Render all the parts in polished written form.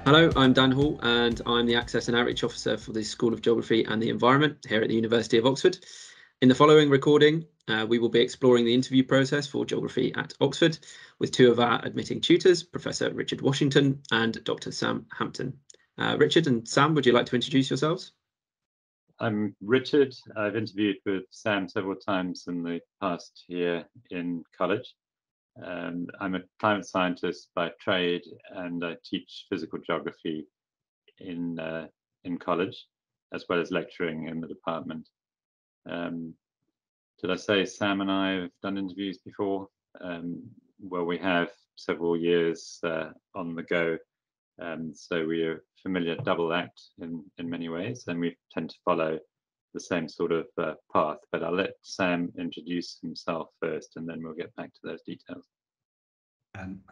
Hello, I'm Dan Hall and I'm the Access and Outreach Officer for the School of Geography and the Environment here at the University of Oxford. In the following recording, we will be exploring the interview process for geography at Oxford with two of our admitting tutors, Professor Richard Washington and Dr. Sam Hampton. Richard and Sam, would you like to introduce yourselves? I'm Richard. I've interviewed with Sam several times in the past year in college. I'm a climate scientist by trade, and I teach physical geography in college, as well as lecturing in the department. Did I say Sam and I have done interviews before? Well, we have several years on the go. So we are familiar double act in many ways, and we tend to follow the same sort of path. But I'll let Sam introduce himself first, and then we'll get back to those details.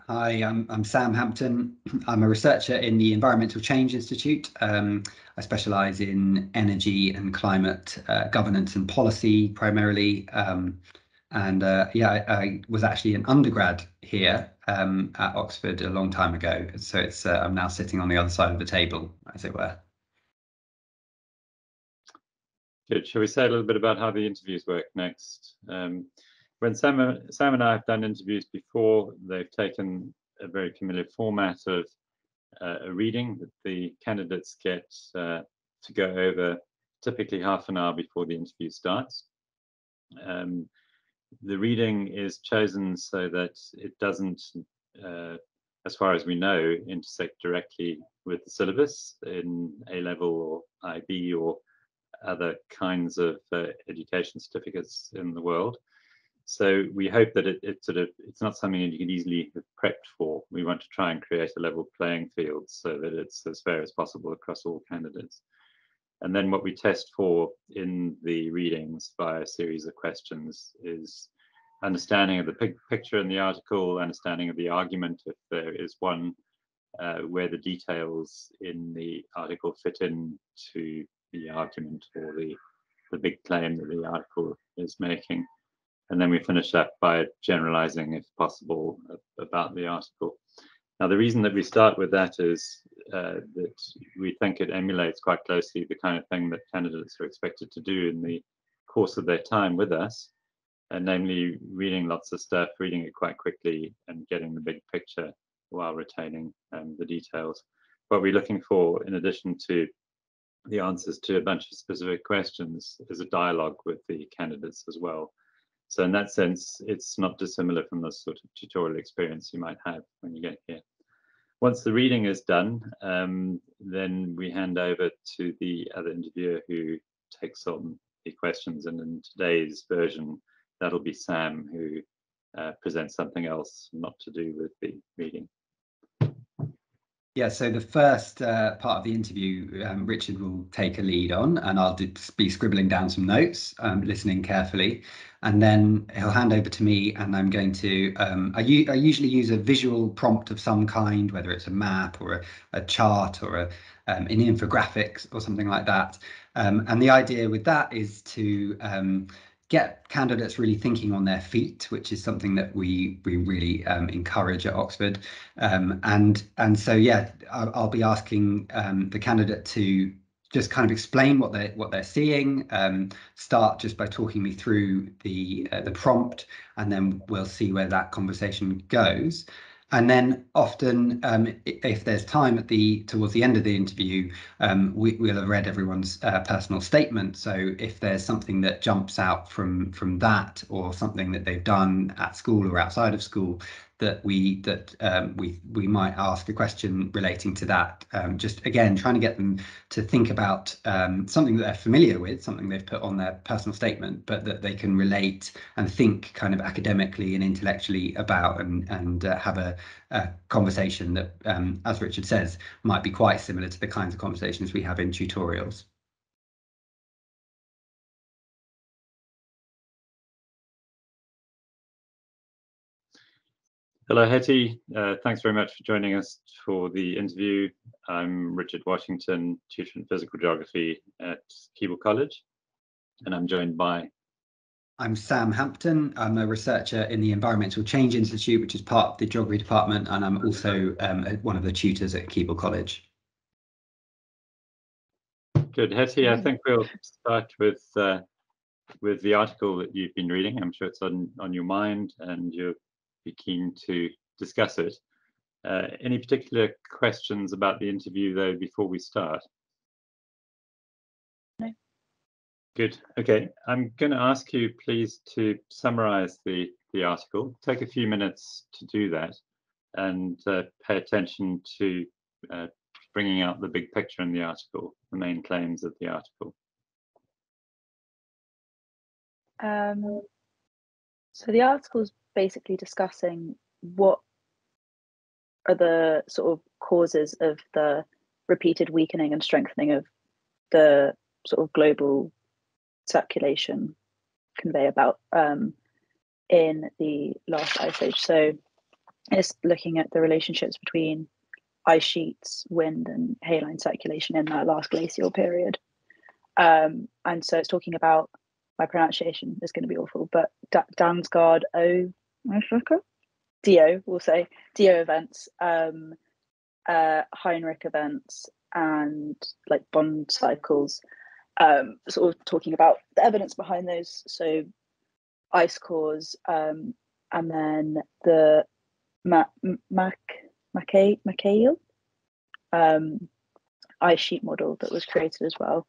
Hi, I'm Sam Hampton. I'm a researcher in the Environmental Change Institute. I specialise in energy and climate governance and policy primarily. I was actually an undergrad here at Oxford a long time ago. So it's I'm now sitting on the other side of the table, as it were. Good. Shall we say a little bit about how the interviews work next? When Sam and I have done interviews before, they've taken a very familiar format of a reading that the candidates get to go over typically half an hour before the interview starts. The reading is chosen so that it doesn't, as far as we know, intersect directly with the syllabus in A-level or IB or other kinds of education certificates in the world. So we hope that it's not something that you can easily have prepped for. We want to try and create a level playing field so that it's as fair as possible across all candidates. And then what we test for in the readings via a series of questions is understanding of the picture in the article, understanding of the argument, if there is one, where the details in the article fit in to the argument or the big claim that the article is making. And then we finish up by generalizing, if possible, about the article. Now, the reason that we start with that is that we think it emulates quite closely the kind of thing that candidates are expected to do in the course of their time with us, and namely reading lots of stuff, reading it quite quickly and getting the big picture while retaining the details. What we're looking for, in addition to the answers to a bunch of specific questions, is a dialogue with the candidates as well. So in that sense, it's not dissimilar from the sort of tutorial experience you might have when you get here. Once the reading is done, then we hand over to the other interviewer who takes on the questions. And in today's version, that'll be Sam, who presents something else not to do with the reading. Yeah, so the first part of the interview, Richard will take a lead on, and I'll be scribbling down some notes, listening carefully, and then he'll hand over to me, and I'm going to, I usually use a visual prompt of some kind, whether it's a map or a chart or an infographics or something like that. And the idea with that is to get candidates really thinking on their feet, which is something that we really encourage at Oxford. And so, yeah, I'll be asking the candidate to just kind of explain what they're seeing, start just by talking me through the prompt, and then we'll see where that conversation goes. And then often, if there's time towards the end of the interview, we'll have read everyone's personal statement. So if there's something that jumps out from that, or something that they've done at school or outside of school, that we might ask a question relating to that. Just again, trying to get them to think about something that they're familiar with, something they've put on their personal statement, but that they can relate and think kind of academically and intellectually about, and have a conversation that, as Richard says, might be quite similar to the kinds of conversations we have in tutorials. Hello, Hetty. Thanks very much for joining us for the interview. I'm Richard Washington, tutor in physical geography at Keble College, and I'm joined by... I'm Sam Hampton. I'm a researcher in the Environmental Change Institute, which is part of the Geography Department, and I'm also one of the tutors at Keble College. Good, Hetty. I think we'll start with the article that you've been reading. I'm sure it's on your mind, and you'll be keen to discuss it. Any particular questions about the interview, though, before we start? No. Good. Okay. I'm going to ask you, please, to summarize the article. Take a few minutes to do that, and pay attention to bringing out the big picture in the article, the main claims of the article. So the article is basically discussing what are the sort of causes of the repeated weakening and strengthening of the sort of global circulation conveyor belt in the last ice age. So it's looking at the relationships between ice sheets, wind and haline circulation in that last glacial period. And so it's talking about, my pronunciation is going to be awful, but Dansgaard Dio, we'll say, Dio events, Heinrich events, and like bond cycles, sort of talking about the evidence behind those. So ice cores, and then the Mackail ice sheet model that was created as well.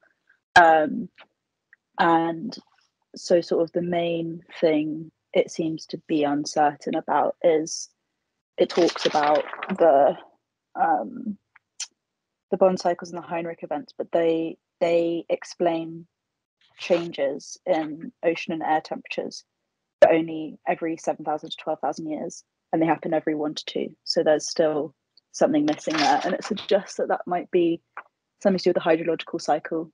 And so sort of the main thing it seems to be uncertain about is it talks about the bond cycles and the Heinrich events, but they explain changes in ocean and air temperatures, but only every 7,000 to 12,000 years, and they happen every 1 to 2. So there's still something missing there, and it suggests that that might be something to do with the hydrological cycle,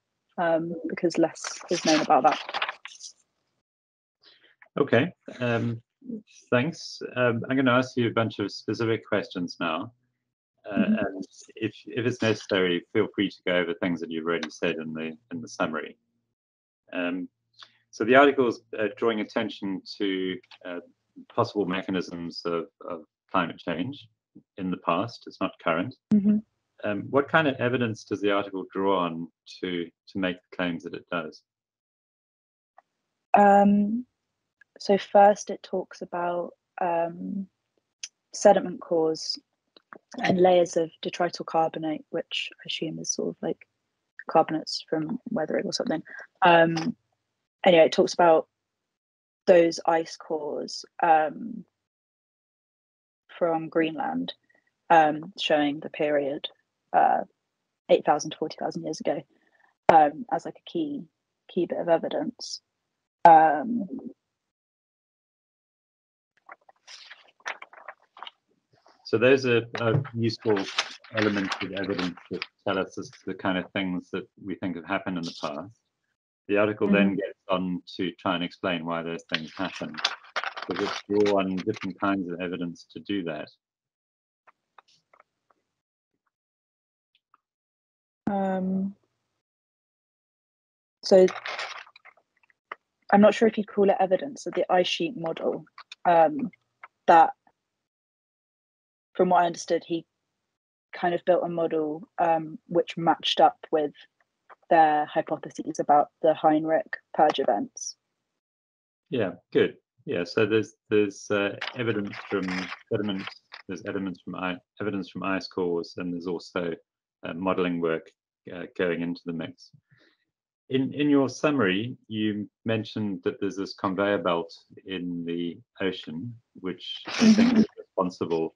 because less is known about that. Okay, thanks. I'm going to ask you a bunch of specific questions now. And if it's necessary, feel free to go over things that you've already said in the summary. So the article is drawing attention to possible mechanisms of climate change in the past. It's not current. What kind of evidence does the article draw on to make the claims that it does? So first it talks about sediment cores and layers of detrital carbonate, which I assume is sort of like carbonates from weathering or something. Anyway, it talks about those ice cores from Greenland, showing the period 8,000 to 40,000 years ago, as like a key bit of evidence. So those are useful elements of evidence that tell us as to the kind of things that we think have happened in the past. The article then gets on to try and explain why those things happen. So let's draw on different kinds of evidence to do that. So I'm not sure if you'd call it evidence of the ice sheet model, that from what I understood, he kind of built a model which matched up with their hypotheses about the Heinrich purge events. Yeah, good. Yeah, so there's evidence from sediment, there's evidence from ice cores, and there's also modeling work going into the mix. In your summary, you mentioned that there's this conveyor belt in the ocean, which I think is responsible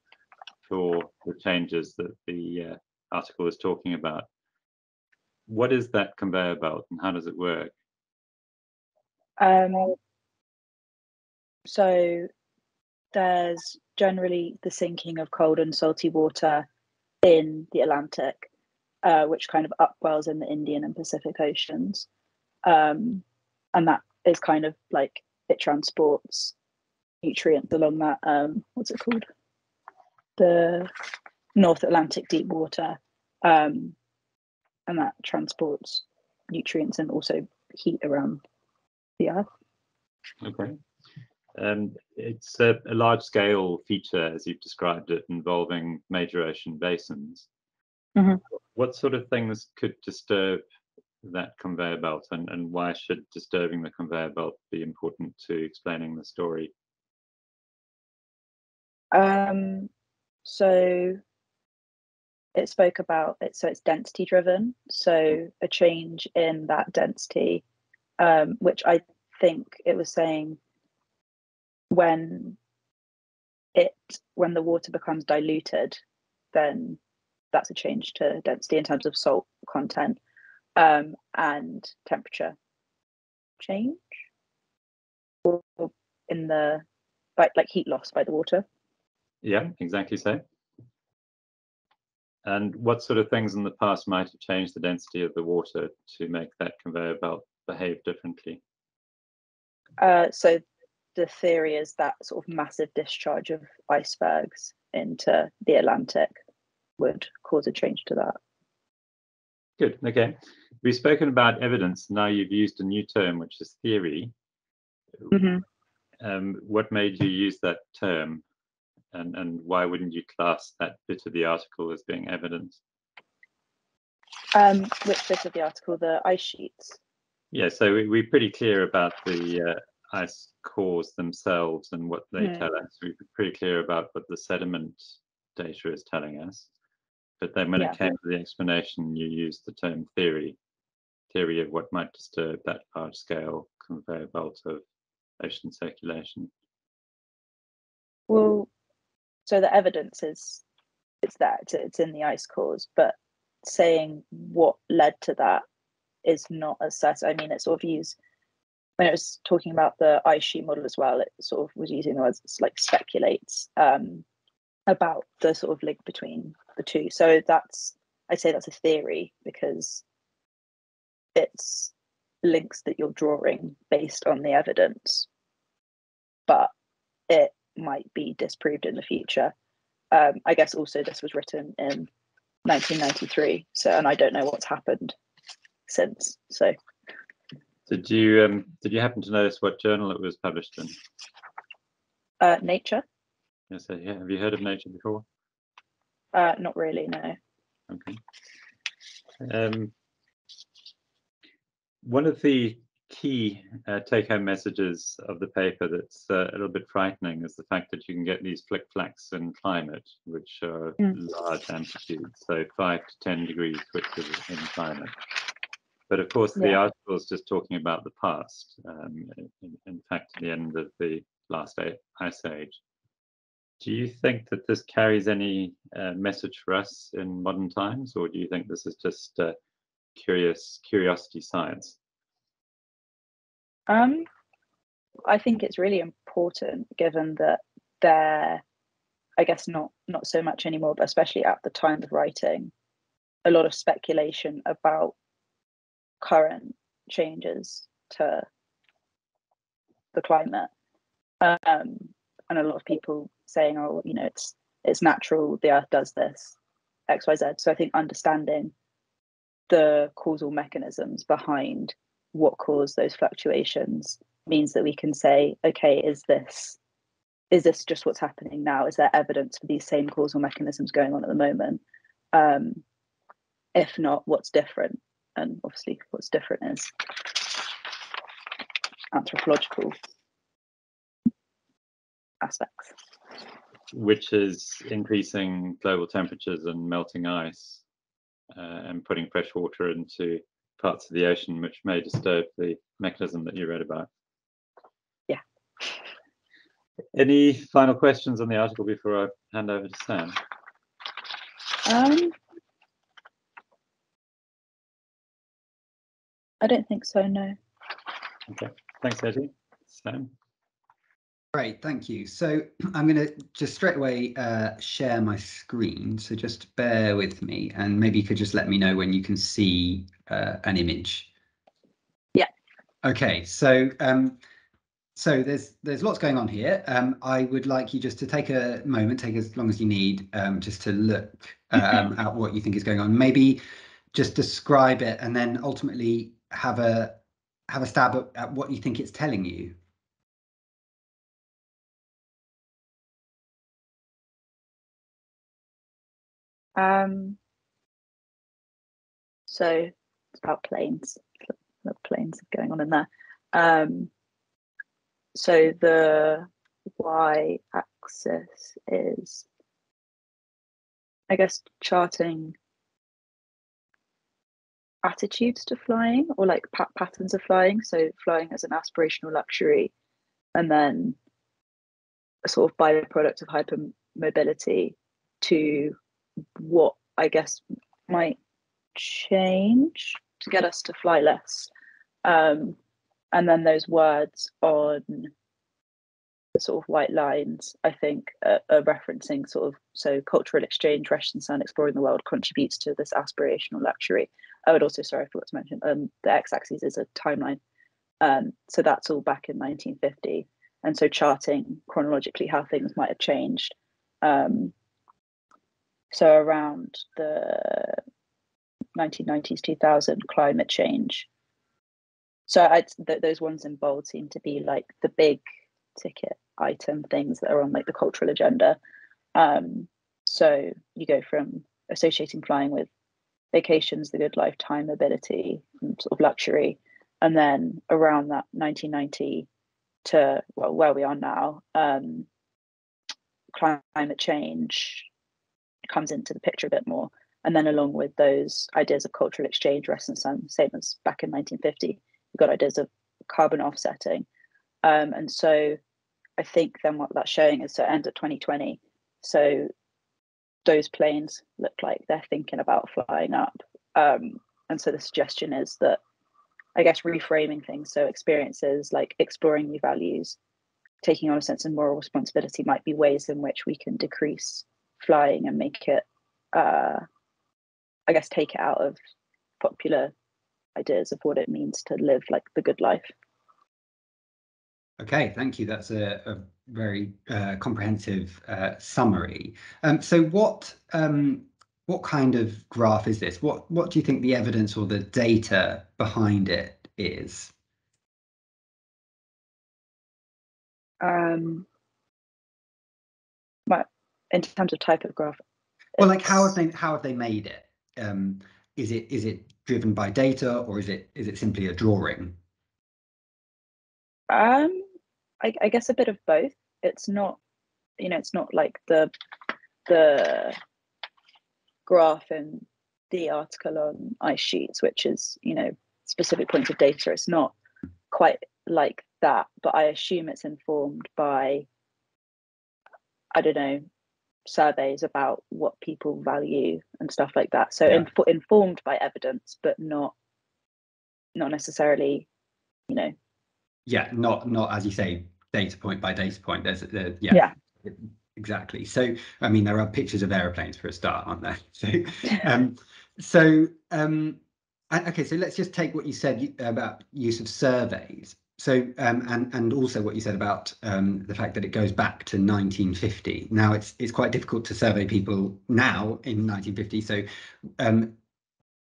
for the changes that the article is talking about. What is that conveyor belt and how does it work? So there's generally the sinking of cold and salty water in the Atlantic, which kind of upwells in the Indian and Pacific Oceans. And that is kind of like, it transports nutrients along that, what's it called? The North Atlantic deep water. And that transports nutrients and also heat around the Earth. Okay. It's a large-scale feature, as you've described it, involving major ocean basins. Mhm. What sort of things could disturb that conveyor belt, and why should disturbing the conveyor belt be important to explaining the story? So it spoke about it, so it's density driven. So a change in that density, which I think it was saying when the water becomes diluted, then that's a change to density in terms of salt content, and temperature change, or in the like heat loss by the water. Yeah, exactly so. And what sort of things in the past might have changed the density of the water to make that conveyor belt behave differently? So the theory is that sort of massive discharge of icebergs into the Atlantic would cause a change to that. Good. Okay. We've spoken about evidence. Now you've used a new term, which is theory. What made you use that term, and why wouldn't you class that bit of the article as being evidence? Which bit of the article? The ice sheets? Yeah, so we're pretty clear about the ice cores themselves and what they tell us. We're pretty clear about what the sediment data is telling us. But then when it came to the explanation, you used the term theory of what might disturb that large-scale conveyor belt of ocean circulation. Well, so the evidence is it's in the ice cores, but saying what led to that is not as certain. I mean, it sort of used, when it was talking about the ice sheet model as well, it sort of was using the words like speculates about the sort of link between the two. So I'd say that's a theory because it's links that you're drawing based on the evidence, but it might be disproved in the future. I guess also this was written in 1993, and I don't know what's happened since. So did you happen to notice what journal it was published in? Nature. Yes, yeah. Have you heard of Nature before? Not really, no. Okay. One of the key take-home messages of the paper that's a little bit frightening is the fact that you can get these flick-flacks in climate, which are large amplitudes, so 5 to 10 degrees switches in climate. But of course, the article is just talking about the past, in fact, the end of the last ice age. Do you think that this carries any message for us in modern times, or do you think this is just curiosity science? I think it's really important, given that there, I guess not so much anymore, but especially at the time of writing, a lot of speculation about current changes to the climate, and a lot of people saying, oh, you know, it's natural, the earth does this, XYZ. So I think understanding the causal mechanisms behind what caused those fluctuations means that we can say, okay, is this just what's happening now? Is there evidence for these same causal mechanisms going on at the moment? If not, what's different? And obviously what's different is anthropological aspects. Which is increasing global temperatures and melting ice, and putting fresh water into parts of the ocean, which may disturb the mechanism that you read about. Yeah. Any final questions on the article before I hand over to Sam? I don't think so, no. Okay, thanks, Eddie. Sam? Great, thank you. So I'm going to just straight away share my screen. So just bear with me, and maybe you could just let me know when you can see an image. Yeah. Okay, so so there's lots going on here. I would like you just to take a moment, take as long as you need, just to look at what you think is going on. Maybe just describe it, and then ultimately have a stab at what you think it's telling you. So it's about planes. The planes going on in there. So the y-axis is, I guess, charting attitudes to flying, or like patterns of flying. So flying as an aspirational luxury, and then a sort of byproduct of hypermobility to what I guess might change to get us to fly less. And then those words on the sort of white lines, I think, are referencing sort of, so cultural exchange, rest and sun, exploring the world contributes to this aspirational luxury. I would also, sorry, I forgot to mention, the x-axis is a timeline. So that's all back in 1950. And so charting chronologically how things might have changed. So around the 1990s, 2000, climate change. So those ones in bold seem to be like the big ticket item things that are on like the cultural agenda. So you go from associating flying with vacations, the good life, time, mobility, and sort of luxury, and then around that 1990 to, well, where we are now, climate change comes into the picture a bit more. And then along with those ideas of cultural exchange, rest and sun, same as back in 1950, you've got ideas of carbon offsetting. And so I think then what that's showing is, so end of 2020, so those planes look like they're thinking about flying up. And so the suggestion is that, I guess, reframing things, so experiences like exploring new values, taking on a sense of moral responsibility might be ways in which we can decrease flying and make it, I guess, take it out of popular ideas of what it means to live like the good life. Okay, thank you. That's a very comprehensive summary. So what kind of graph is this? What do you think the evidence or the data behind it is? But in terms of type of graph, well, like how have they made it? Is it driven by data, or is it simply a drawing? I guess a bit of both. It's not, it's not like the graph in the article on ice sheets, which is, specific points of data. It's not quite like that, but I assume it's informed by, I don't know, surveys about what people value and stuff like that. So yeah. Informed by evidence, but not necessarily, Yeah, not as you say, data point by data point. Yeah. Exactly. So I mean, there are pictures of aeroplanes for a start, aren't there? Okay, so let's just take what you said about use of surveys. So and also what you said about the fact that it goes back to 1950. Now it's quite difficult to survey people now in 1950. So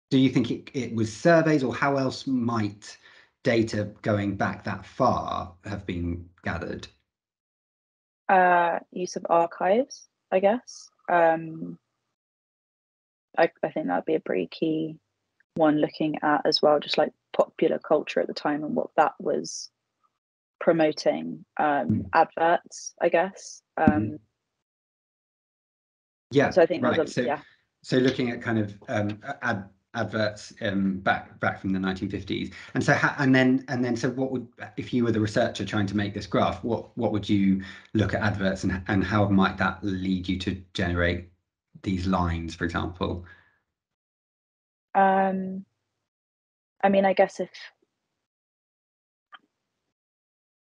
do you think it was surveys, or how else might data going back that far have been gathered? Use of archives, I guess. I think that'd be a pretty key one, looking at as well, just like popular culture at the time and what that was promoting. Adverts, I guess. Yeah, so I think right. So looking at kind of adverts back from the 1950s, and so so what would, if you were the researcher trying to make this graph, what would you look at adverts, and how might that lead you to generate these lines, for example? I mean, I guess if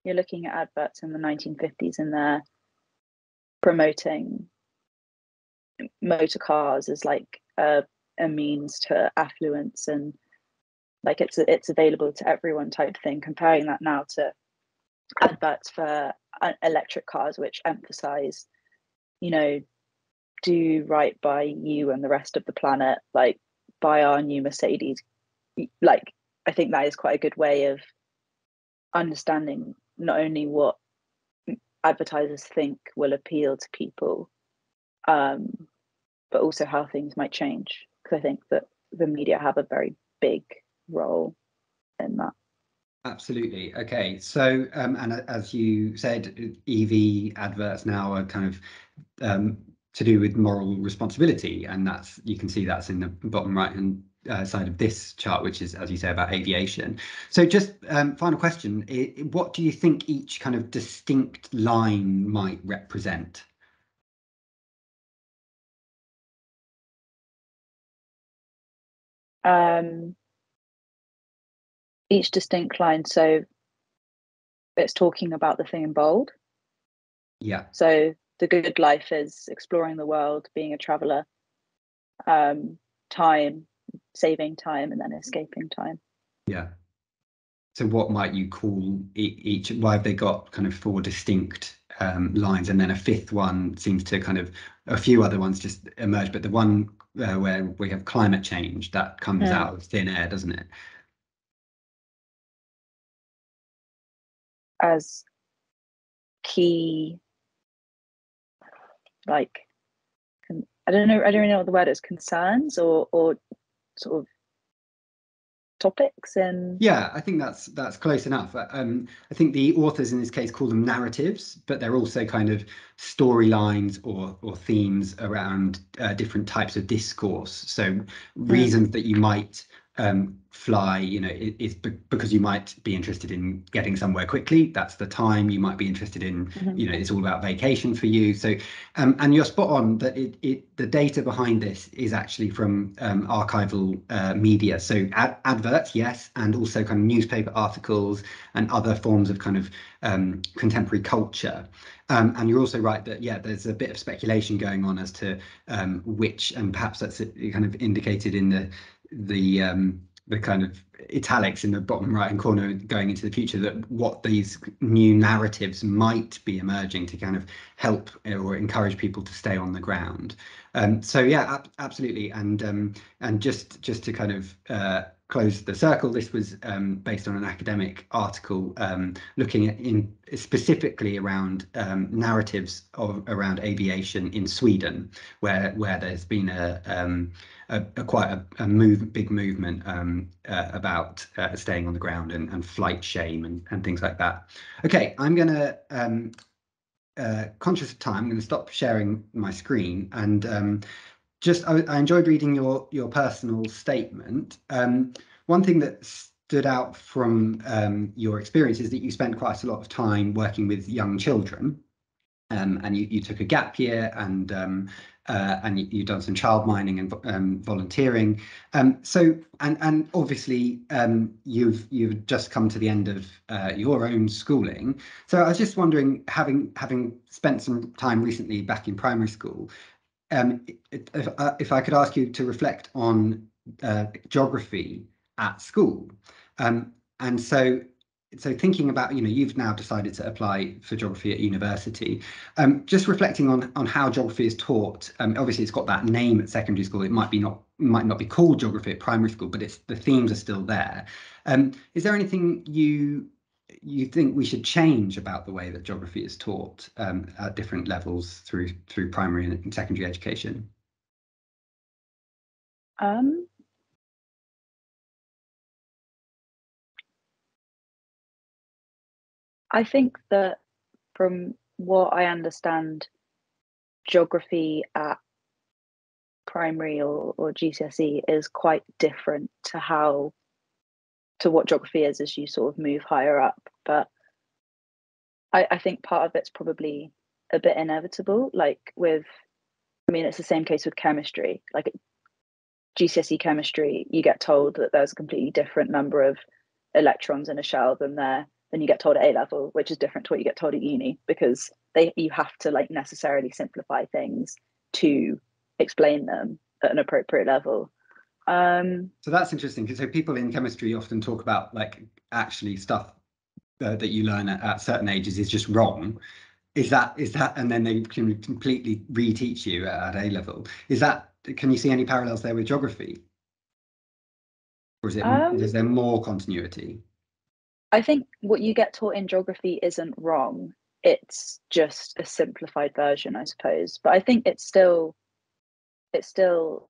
you're looking at adverts in the 1950s and they're promoting motor cars as like a means to affluence, and like it's available to everyone type thing, comparing that now to adverts for electric cars which emphasize, do right by you and the rest of the planet, like buy our new Mercedes. Like, I think that is quite a good way of understanding not only what advertisers think will appeal to people, but also how things might change, because I think that the media have a very big role in that. Absolutely. Okay. So, and as you said, EV adverts now are kind of to do with moral responsibility, and that's, you can see that's in the bottom right hand side of this chart, which is, as you say, about aviation. So just final question, what do you think each kind of distinct line might represent? Each distinct line, so it's talking about the thing in bold. Yeah. So the good life is exploring the world, being a traveler, time, saving time, and then escaping time. Yeah. So what might you call each? Why have they got kind of 4 distinct lines, and then a 5th one seems to kind of, a few other ones just emerge, but the one where we have climate change, that comes out of thin air, doesn't it? As key, like, I don't really know what the word is, concerns or sort of topics. And yeah, I think that's close enough. I think the authors in this case call them narratives, but they're also kind of storylines or themes around different types of discourse. So reasons that you might fly, you know, is because you might be interested in getting somewhere quickly. That's the time. You might be interested in, you know, it's all about vacation for you. So and you're spot on that the data behind this is actually from archival media. So adverts, yes, and also kind of newspaper articles and other forms of kind of contemporary culture. And you're also right that, yeah, there's a bit of speculation going on as to which, and perhaps that's kind of indicated in the kind of italics in the bottom right hand corner going into the future, that what these new narratives might be emerging to kind of help or encourage people to stay on the ground. So yeah, absolutely. And just to kind of close the circle, this was based on an academic article looking at specifically around narratives around aviation in Sweden, where there's been quite a big movement about staying on the ground and flight shame and things like that. Okay, I'm going to conscious of time, I'm going to stop sharing my screen, and just I enjoyed reading your personal statement. One thing that stood out from your experience is that you spent quite a lot of time working with young children, and you took a gap year, and you've done some child mining and volunteering. So and obviously you've just come to the end of your own schooling. So I was just wondering, having spent some time recently back in primary school, if I could ask you to reflect on geography at school, and so thinking about, you know, you've now decided to apply for geography at university, just reflecting on how geography is taught. Obviously it's got that name at secondary school. It might not be called geography at primary school, but the themes are still there. Is there anything you think we should change about the way that geography is taught at different levels through primary and secondary education? I think that from what I understand, geography at primary or GCSE is quite different to what geography is as you sort of move higher up. But I think part of it's probably a bit inevitable. Like it's the same case with chemistry. Like GCSE chemistry, you get told that there's a completely different number of electrons in a shell than you get told at A level, which is different to what you get told at uni, because you have to like necessarily simplify things to explain them at an appropriate level. So that's interesting, because so people in chemistry often talk about like actually stuff that you learn at certain ages is just wrong. Is that and then they can completely reteach you at A level. Can you see any parallels there with geography, or is there more continuity? I think what you get taught in geography isn't wrong. It's just a simplified version, I suppose. But I think it's still it's still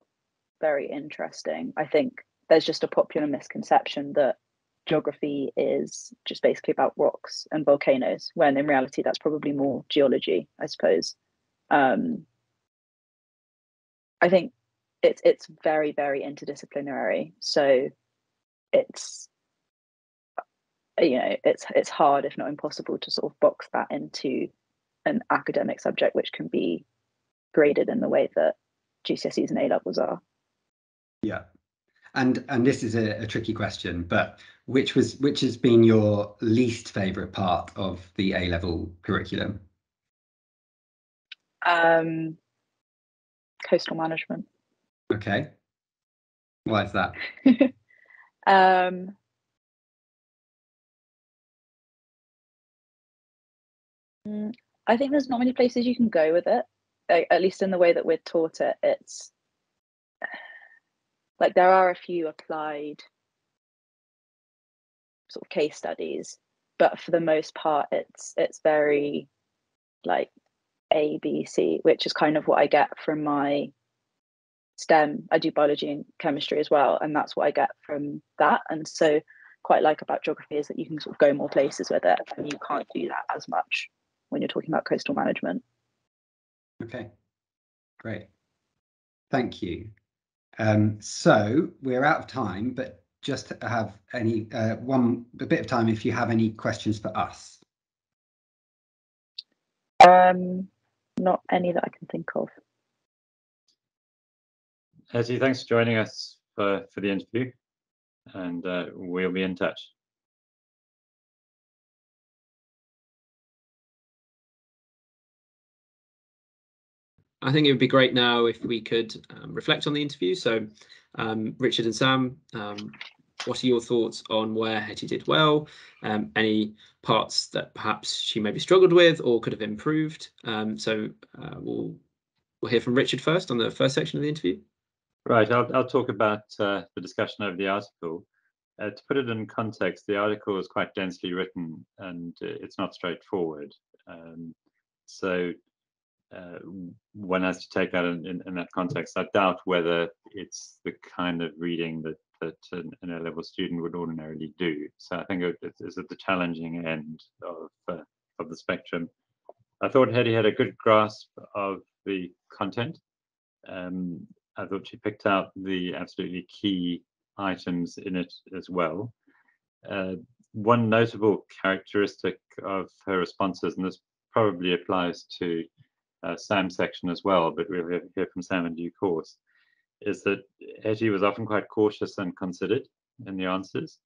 very interesting. I think there's just a popular misconception that geography is just basically about rocks and volcanoes, when in reality that's probably more geology, I suppose. I think it's very, very interdisciplinary. So it's, you know, it's hard, if not impossible, to sort of box that into an academic subject which can be graded in the way that GCSEs and A levels are. Yeah, and this is a tricky question, but which has been your least favourite part of the A level curriculum? Coastal management. Okay, why is that? I think there's not many places you can go with it, at least in the way that we're taught it. It's like there are a few applied sort of case studies, but for the most part it's very like A, B, C, which is kind of what I get from my STEM. I do biology and chemistry as well, and that's what I get from that. And so quite like about geography is that you can sort of go more places with it, and you can't do that as much when you're talking about coastal management. Okay, great. Thank you. So we're out of time, but just to have any a bit of time if you have any questions for us. Not any that I can think of. Hetty, thanks for joining us for the interview, and we'll be in touch. I think it would be great now if we could reflect on the interview. So Richard and Sam, what are your thoughts on where Hetty did well? Any parts that perhaps she maybe struggled with or could have improved? So we'll hear from Richard first on the first section of the interview. Right, I'll talk about the discussion over the article. To put it in context, the article is quite densely written and it's not straightforward. So one has to take that in that context. I doubt whether it's the kind of reading that an A-level student would ordinarily do. So I think it's at the challenging end of the spectrum. I thought Hetty had a good grasp of the content. I thought she picked out the absolutely key items in it as well. One notable characteristic of her responses, and this probably applies to Sam's section as well, but we'll hear from Sam in due course, is that Hetty was often quite cautious and considered in the answers.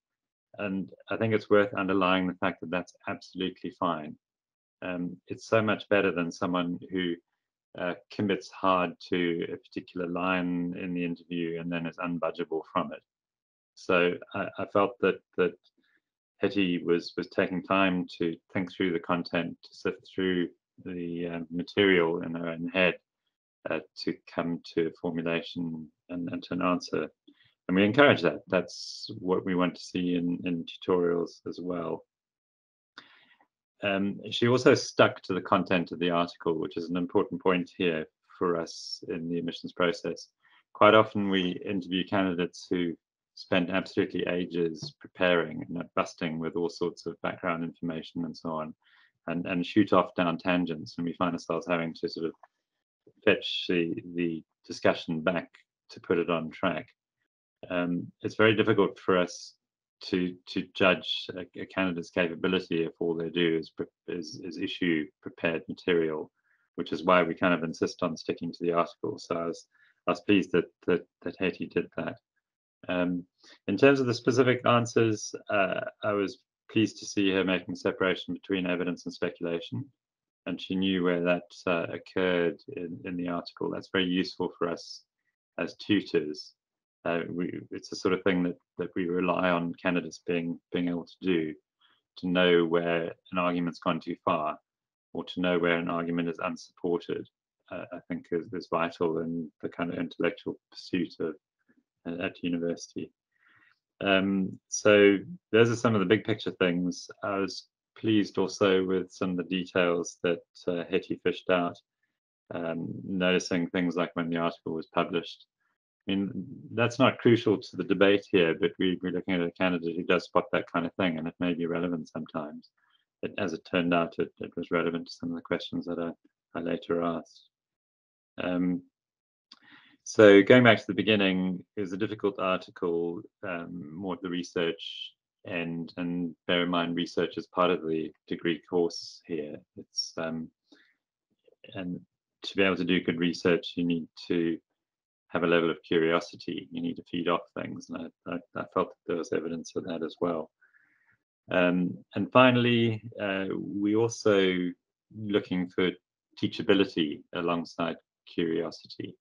And I think it's worth underlying the fact that that's absolutely fine. It's so much better than someone who commits hard to a particular line in the interview and then is unbudgeable from it. So I felt that Hetty was taking time to think through the content, to sift through the material in her own head to come to a formulation and to an answer. And we encourage that. That's what we want to see in tutorials as well. She also stuck to the content of the article, which is an important point here for us in the admissions process. Quite often we interview candidates who spent absolutely ages preparing and busting with all sorts of background information and so on, and shoot off down tangents, and we find ourselves having to sort of fetch the discussion back to put it on track. It's very difficult for us to judge a candidate's capability if all they do is issue prepared material, which is why we kind of insist on sticking to the article. So I was pleased that Hetty did that. In terms of the specific answers, I was pleased to see her making separation between evidence and speculation, and she knew where that occurred in the article. That's very useful for us as tutors. It's the sort of thing that we rely on candidates being able to do, to know where an argument's gone too far, or to know where an argument is unsupported. I think is vital in the kind of intellectual pursuit at university. So those are some of the big picture things. I was pleased also with some of the details that Hetty fished out. noticing things like when the article was published. I mean, that's not crucial to the debate here, but we're looking at a candidate who does spot that kind of thing, and it may be relevant sometimes. But as it turned out, it was relevant to some of the questions that I later asked. So going back to the beginning, it was a difficult article, more the research and bear in mind research is part of the degree course here. It's and to be able to do good research, you need to have a level of curiosity. You need to feed off things, and I felt that there was evidence of that as well. And finally, we also looking for teachability alongside curiosity,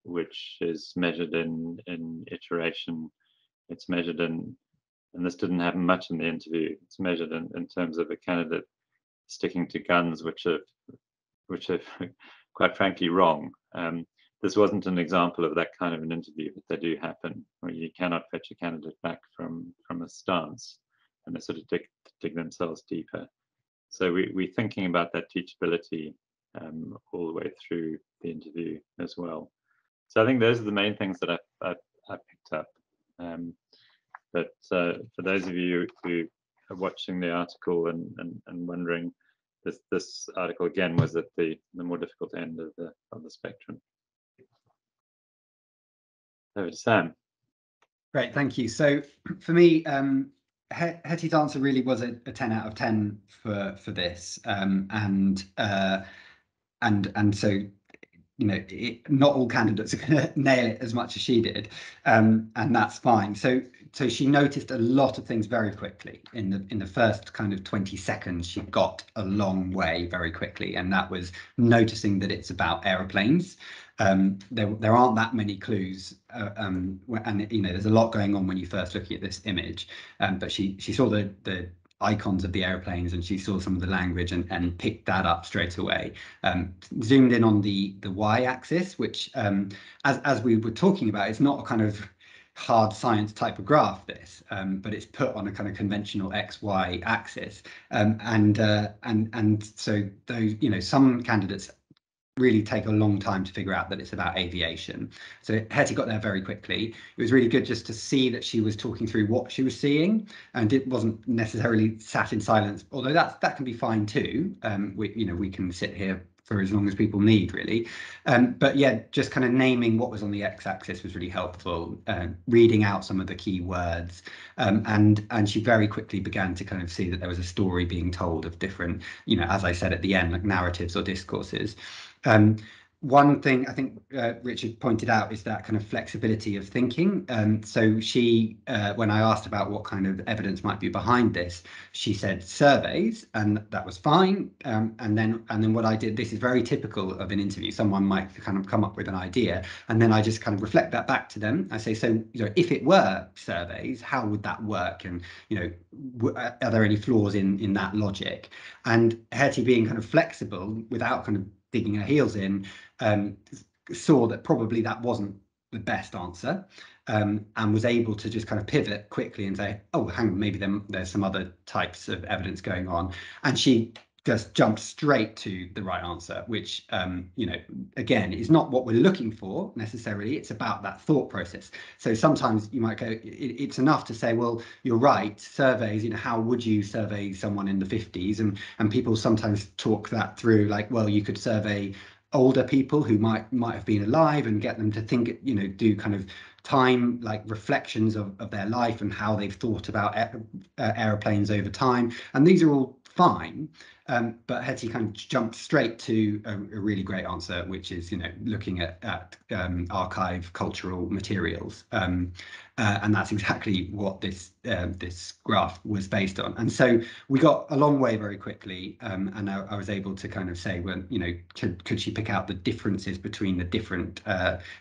which is measured in iteration. It's measured in, and this didn't happen much in the interview, it's measured in terms of a candidate sticking to guns which are quite frankly wrong. This wasn't an example of that kind of an interview, but they do happen, where you cannot fetch a candidate back from a stance, and they sort of dig themselves deeper. So we're thinking about that teachability all the way through the interview as well. So I think those are the main things that I picked up. But for those of you who are watching the article and wondering, this article again was at the more difficult end of the spectrum. Over to Sam. Great, thank you. So for me, Hetty's answer really was a 10 out of 10 for this, and so, you know, not all candidates are going to nail it as much as she did, and that's fine. So she noticed a lot of things very quickly. In the first kind of 20 seconds, she got a long way very quickly, and that was noticing that it's about aeroplanes. There aren't that many clues, and you know, there's a lot going on when you first look at this image, but she saw the icons of the airplanes, and she saw some of the language and picked that up straight away. Zoomed in on the y-axis, which as we were talking about, it's not a kind of hard science type of graph, this, but it's put on a kind of conventional XY axis, and so those, you know, some candidates really take a long time to figure out that it's about aviation. So Hetty got there very quickly. It was really good just to see that she was talking through what she was seeing, and it wasn't necessarily sat in silence, although that can be fine too. We can sit here for as long as people need, really. But yeah, just kind of naming what was on the x-axis was really helpful, reading out some of the key words, and she very quickly began to kind of see that there was a story being told of different, you know, as I said at the end, like narratives or discourses. One thing I think Richard pointed out is that kind of flexibility of thinking. So she, when I asked about what kind of evidence might be behind this, she said surveys, and that was fine. And then what I did, this is very typical of an interview. Someone might kind of come up with an idea, and then I just kind of reflect that back to them. I say, so, you know, if it were surveys, how would that work? And, you know, are there any flaws in that logic? And Hetty, being kind of flexible without kind of digging her heels in, saw that probably that wasn't the best answer, and was able to just kind of pivot quickly and say, oh, hang on, maybe there's some other types of evidence going on. And she just jumped straight to the right answer, which, you know, again, is not what we're looking for necessarily. It's about that thought process. So sometimes you might go, it's enough to say, well, you're right, surveys, you know, how would you survey someone in the 50s? And people sometimes talk that through, like, well, you could survey older people who might have been alive and get them to think, you know, do kind of time, like reflections of their life and how they've thought about aeroplanes over time. And these are all fine. But Hetty kind of jumped straight to a really great answer, which is, you know, looking at archive cultural materials, and that's exactly what this graph was based on. And so we got a long way very quickly, and I was able to kind of say, well, you know, could she pick out the differences between the different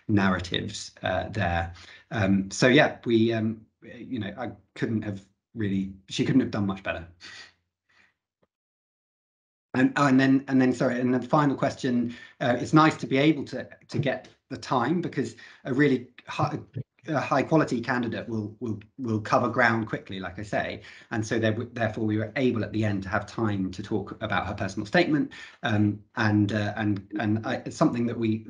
narratives there? So yeah, we, you know, she couldn't have done much better. And then sorry, and the final question, it's nice to be able to get the time, because a really a high quality candidate will cover ground quickly, like I say, and so therefore we were able at the end to have time to talk about her personal statement, and something that we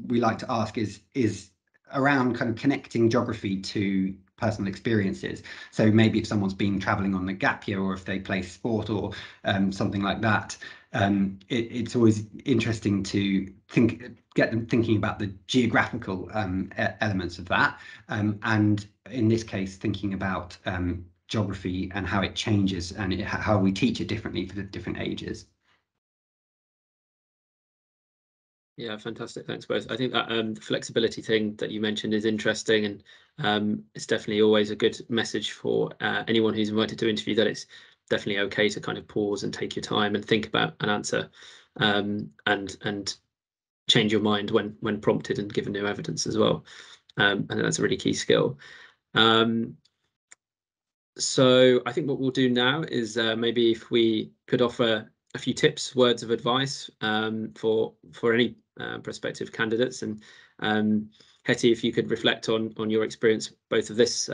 like to ask is around kind of connecting geography to personal experiences. So maybe if someone's been traveling on a gap year, or if they play sport, or something like that, it's always interesting to get them thinking about the geographical elements of that, and in this case thinking about geography and how it changes, and how we teach it differently for the different ages. Yeah, fantastic. Thanks both. I think that the flexibility thing that you mentioned is interesting, and it's definitely always a good message for anyone who's invited to interview, that it's definitely okay to kind of pause and take your time and think about an answer, and change your mind when prompted and given new evidence as well. And that's a really key skill. So I think what we'll do now is maybe if we could offer a few tips, words of advice for any prospective candidates, and Hetty, if you could reflect on your experience both of this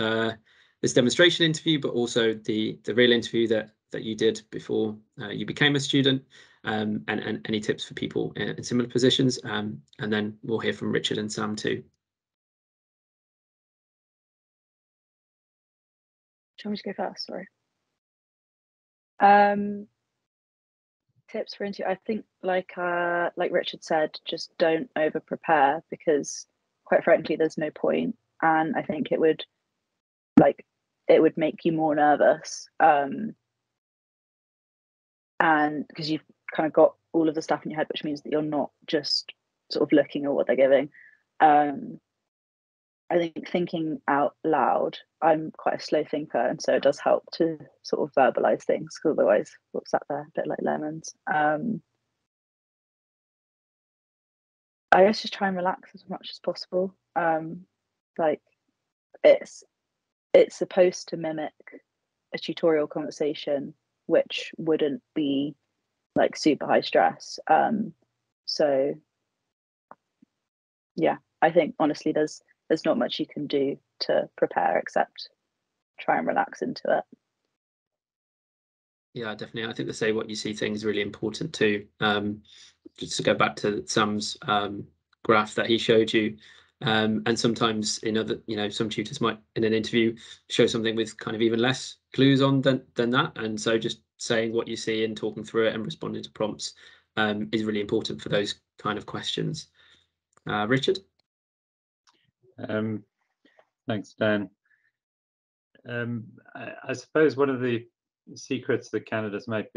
this demonstration interview, but also the real interview that you did before you became a student, and any tips for people in similar positions, and then we'll hear from Richard and Sam too. Do you want me to go first? Sorry. Tips for interview. I think, like Richard said, just don't over prepare, because quite frankly, there's no point, and I think it would make you more nervous, and because you've kind of got all of the stuff in your head, which means that you're not just sort of looking at what they're giving. I think thinking out loud, I'm quite a slow thinker, and so it does help to sort of verbalize things, because otherwise we'll sat there a bit like lemons. I guess just try and relax as much as possible. Like it's supposed to mimic a tutorial conversation, which wouldn't be like super high stress. So yeah, I think honestly there's not much you can do to prepare except try and relax into it. Yeah, definitely. I think the say what you see thing is really important too. Just to go back to Sam's graph that he showed you, and sometimes in other, some tutors might in an interview show something with kind of even less clues on than that, and so just saying what you see and talking through it and responding to prompts is really important for those kind of questions. Richard? Thanks, Dan. I suppose one of the secrets that candidates might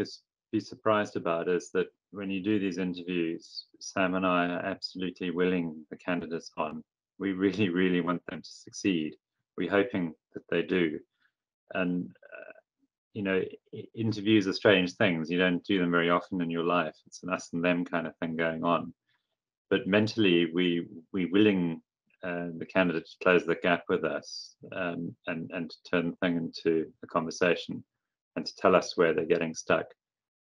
be surprised about is that when you do these interviews, Sam and I are absolutely willing the candidates on. We really, really want them to succeed. We're hoping that they do. And, interviews are strange things. You don't do them very often in your life. It's an us and them kind of thing going on. But mentally, we're willing the candidate to close the gap with us, and to turn the thing into a conversation and to tell us where they're getting stuck.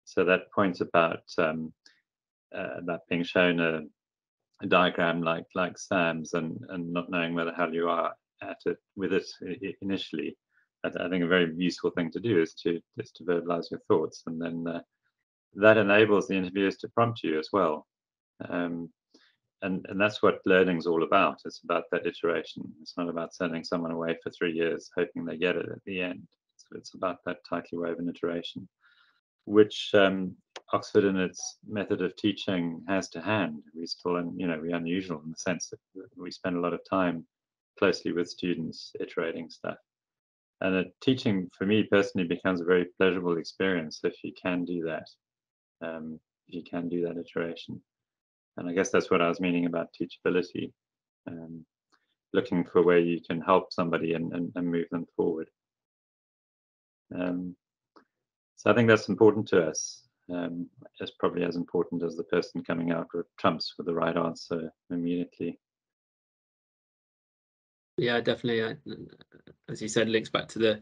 So that point about being shown a diagram like Sam's and not knowing where the hell you are at it with it initially, I think a very useful thing to do is to verbalize your thoughts, and then that enables the interviewers to prompt you as well. And that's what learning's all about. It's about that iteration. It's not about sending someone away for 3 years hoping they get it at the end. It's about that tightly woven iteration, which Oxford in its method of teaching has to hand. We still, we're unusual in the sense that we spend a lot of time closely with students iterating stuff. And teaching, for me personally, becomes a very pleasurable experience if you can do that. If you can do that iteration. And I guess that's what I was meaning about teachability, looking for where you can help somebody and move them forward. So I think that's important to us. It's probably as important as the person coming out with trumps with the right answer immediately. Yeah, definitely. As you said, links back to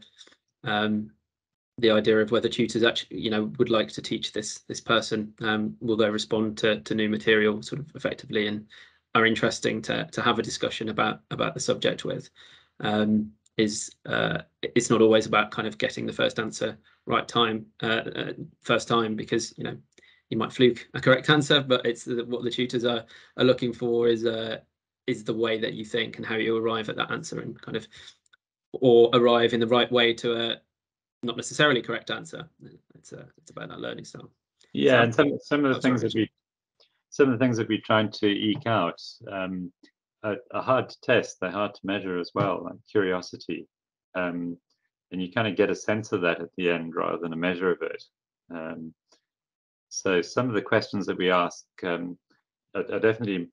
the idea of whether tutors actually, would like to teach this person. Will they respond to new material sort of effectively, and are interesting to have a discussion about the subject with. It's not always about kind of getting the first answer right first time, because you might fluke a correct answer, but it's what the tutors are looking for is the way that you think and how you arrive at that answer, and kind of, or arrive in the right way to a not necessarily correct answer. It's about that learning style. Yeah, and some of the things that we're trying to eke out are hard to test. They're hard to measure as well, like curiosity, and you kind of get a sense of that at the end rather than a measure of it. So some of the questions that we ask are definitely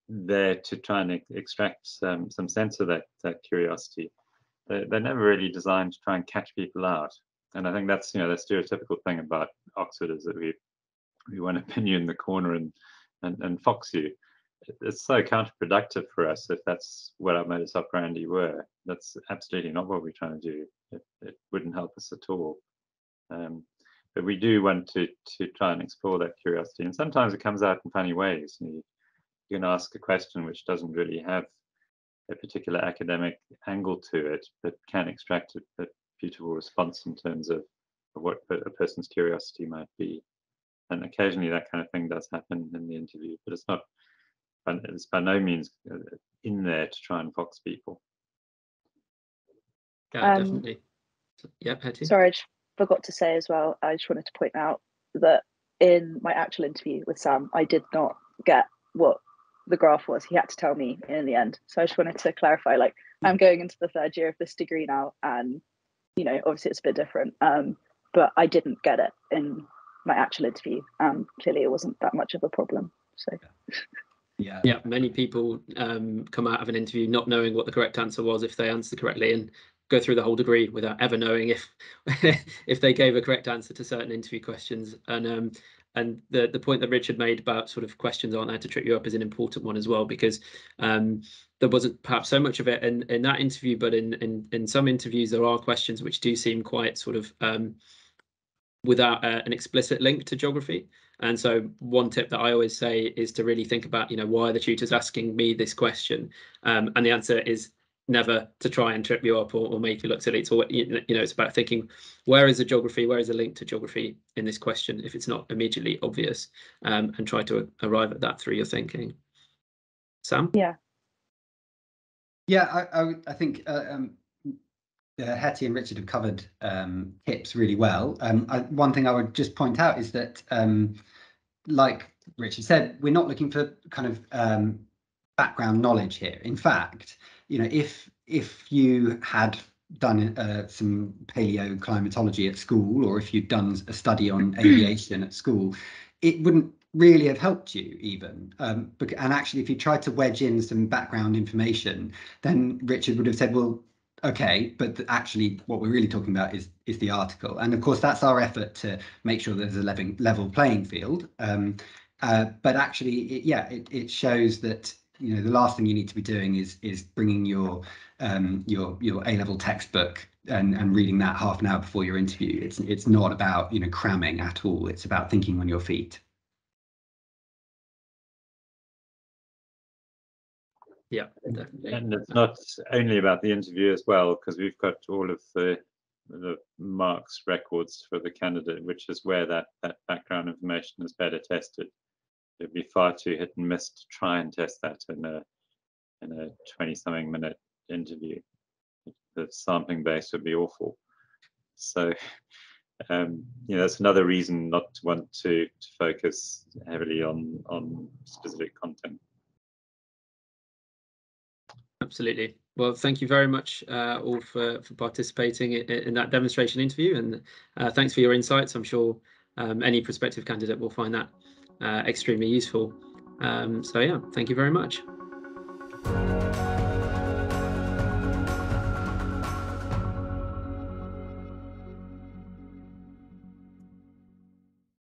there to try and extract some sense of that curiosity. They're never really designed to try and catch people out, and I think that's the stereotypical thing about Oxford, is that we want to pin you in the corner and fox you. It's so counterproductive for us if that's what our modus operandi were. That's absolutely not what we're trying to do. It wouldn't help us at all. But we do want to try and explore that curiosity, and sometimes it comes out in funny ways. You can ask a question which doesn't really have a particular academic angle to it, but can extract a beautiful response in terms of what a person's curiosity might be. And occasionally that kind of thing does happen in the interview, but it's by no means in there to try and fox people. Yeah, definitely. Yeah, Hetty. Sorry, I just forgot to say as well, I just wanted to point out that in my actual interview with Sam, I did not get what the graph was. He had to tell me in the end. So I just wanted to clarify, like, I'm going into the third year of this degree now, and obviously it's a bit different, but I didn't get it in my actual interview. Clearly it wasn't that much of a problem. So yeah, many people come out of an interview not knowing what the correct answer was if they answered correctly, and go through the whole degree without ever knowing if they gave a correct answer to certain interview questions. And the point that Richard made about sort of questions aren't there to trip you up is an important one as well, because there wasn't perhaps so much of it in that interview, but in some interviews there are questions which do seem quite sort of without an explicit link to geography. And so one tip that I always say is to really think about, why the tutor's asking me this question, and the answer is never to try and trip you up or make you look silly. It's all, it's about thinking, where is the geography, where is the link to geography in this question, if it's not immediately obvious, and try to arrive at that through your thinking. Sam? Yeah, I think Hetty and Richard have covered tips really well. One thing I would just point out is that, like Richard said, we're not looking for kind of background knowledge here. In fact, if you had done some paleoclimatology at school, or if you'd done a study on aviation at school, it wouldn't really have helped you even. And actually, if you tried to wedge in some background information, then Richard would have said, well, okay, but actually what we're really talking about is the article. And of course, that's our effort to make sure there's a level playing field. But actually, it shows that the last thing you need to be doing is bringing your A-level textbook and reading that half an hour before your interview. It's not about cramming at all. It's about thinking on your feet. Yeah, definitely. And it's not only about the interview as well, because we've got all of the marks records for the candidate, which is where that background information is better tested. It'd be far too hit and miss to try and test that in a 20-something minute interview. The sampling base would be awful. So that's another reason not to want to focus heavily on specific content. Absolutely. Well, thank you very much all for participating in that demonstration interview, and thanks for your insights. I'm sure any prospective candidate will find that extremely useful. So yeah, thank you very much.